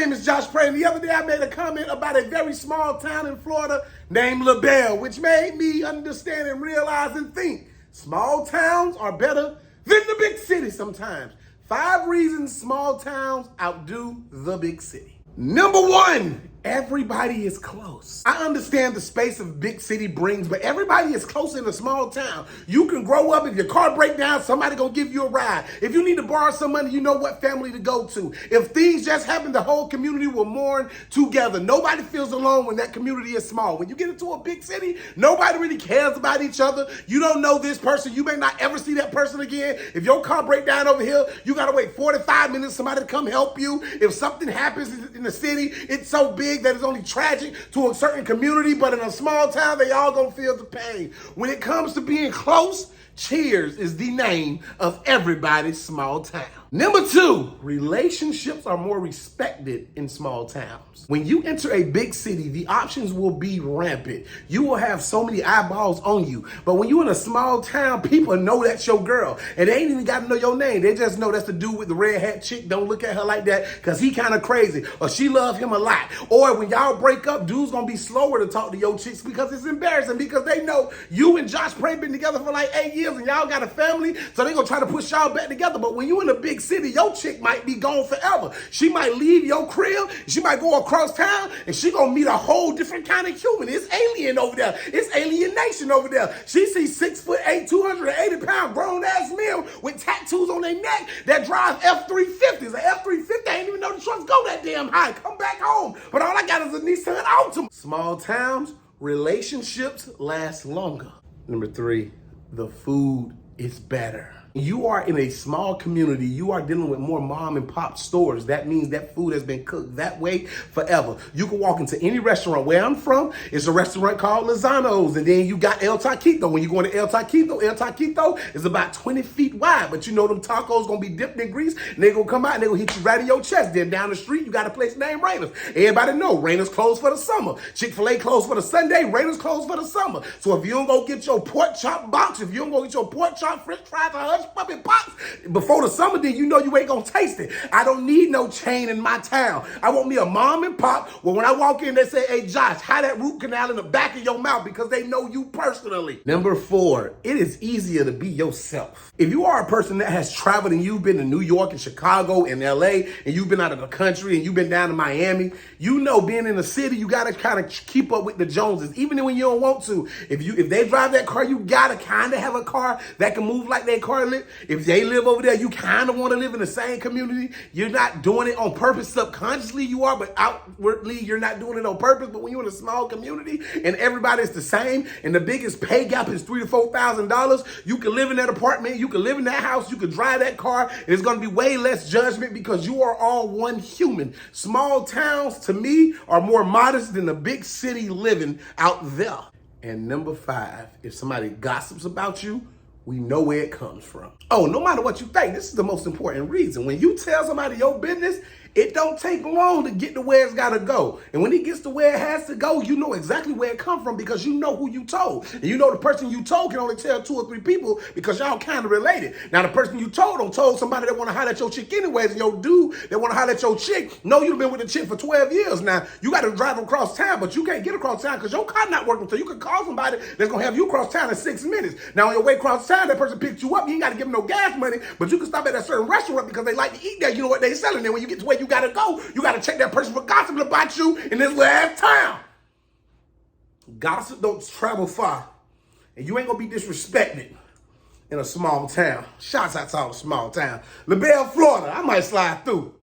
name is Josh Pray, and the other day I made a comment about a very small town in Florida named LaBelle, which made me understand and realize and think small towns are better than the big city sometimes. 5 reasons small towns outdo the big city. Number 1, everybody is close. I understand the space of big city brings, but everybody is close in a small town. You can grow up, if your car break down, somebody gonna give you a ride. If you need to borrow some money, you know what family to go to. If things just happen, the whole community will mourn together. Nobody feels alone when that community is small. When you get into a big city, nobody really cares about each other. You don't know this person. You may not ever see that person again. If your car break down over here, you gotta wait 45 minutes for somebody to come help you. If something happens in the city, it's so big that it's only tragic to a certain community, but in a small town, they all gonna feel the pain. When it comes to being close, Cheers is the name of everybody's small town. Number 2, relationships are more respected in small towns. When you enter a big city, the options will be rampant. You will have so many eyeballs on you. But when you're in a small town, people know that's your girl. And they ain't even got to know your name. They just know that's the dude with the red hat chick. Don't look at her like that because he kind of crazy. Or she love him a lot. Or when y'all break up, dude's going to be slower to talk to your chicks because it's embarrassing. Because they know you and Josh Pray been together for like 8 years and y'all got a family. So they going to try to push y'all back together. But when you in a big city, your chick might be gone forever. She might leave your crib. She might go across town and she gonna meet a whole different kind of human. It's alien over there. It's alienation over there. She sees 6'8", 280-pound grown-ass men with tattoos on their neck that drive F-350s. An F-350, I ain't even know the trucks go that damn high. Come back home. But all I got is a Nissan Altima. Small towns, relationships last longer. Number 3, the food is better. You are in a small community. You are dealing with more mom and pop stores. That means that food has been cooked that way forever. You can walk into any restaurant. Where I'm from, it's a restaurant called Lozano's. And then you got El Taquito. When you go into El Taquito is about 20 feet wide. But you know them tacos gonna be dipped in grease. And they gonna come out and they gonna hit you right in your chest. Then down the street, you got a place named Raina's. Everybody know Raina's closed for the summer. Chick-fil-A closed for the Sunday. Raina's closed for the summer. So if you don't go get your pork chop box, if you don't go get your pork chop, french fries, or hush puppy pops before the summer, then you know you ain't gonna taste it. I don't need no chain in my town. I want me a mom and pop where when I walk in, they say, "Hey Josh, how that root canal in the back of your mouth," because they know you personally. Number 4, it is easier to be yourself. If you are a person that has traveled and you've been to New York and Chicago and LA and you've been out of the country and you've been down to Miami, you know being in the city, you gotta kind of keep up with the Joneses, even when you don't want to. If they drive that car, you gotta kind of have a car that can move like their car live. If they live over there, you kind of want to live in the same community. You're not doing it on purpose. Subconsciously you are, but outwardly you're not doing it on purpose. But when you're in a small community and everybody's the same and the biggest pay gap is $3,000 to $4,000, you can live in that apartment, you can live in that house, you can drive that car. It's going to be way less judgment because you are all one human. Small towns, to me, are more modest than the big city living out there. And number 5, if somebody gossips about you, we know where it comes from. Oh, no matter what you think, this is the most important reason. When you tell somebody your business, it don't take long to get to where it's gotta go. And when it gets to where it has to go, you know exactly where it come from because you know who you told. And you know the person you told can only tell 2 or 3 people because y'all kind of related. Now the person you told somebody that want to holler at your chick anyways, and your dude that want to holler at your chick know you've been with the chick for 12 years. Now you got to drive across town, but you can't get across town because your car not working. So you can call somebody that's gonna have you cross town in 6 minutes. Now on your way across town, that person picked you up. You ain't got to give them no gas money, but you can stop at a certain restaurant because they like to eat there. You know what they selling there. When you get to where you gotta go, you gotta check that person for gossiping about you in this little ass town. Gossip don't travel far, and you ain't gonna be disrespected in a small town. Shouts out to all the small town. LaBelle, Florida. I might slide through.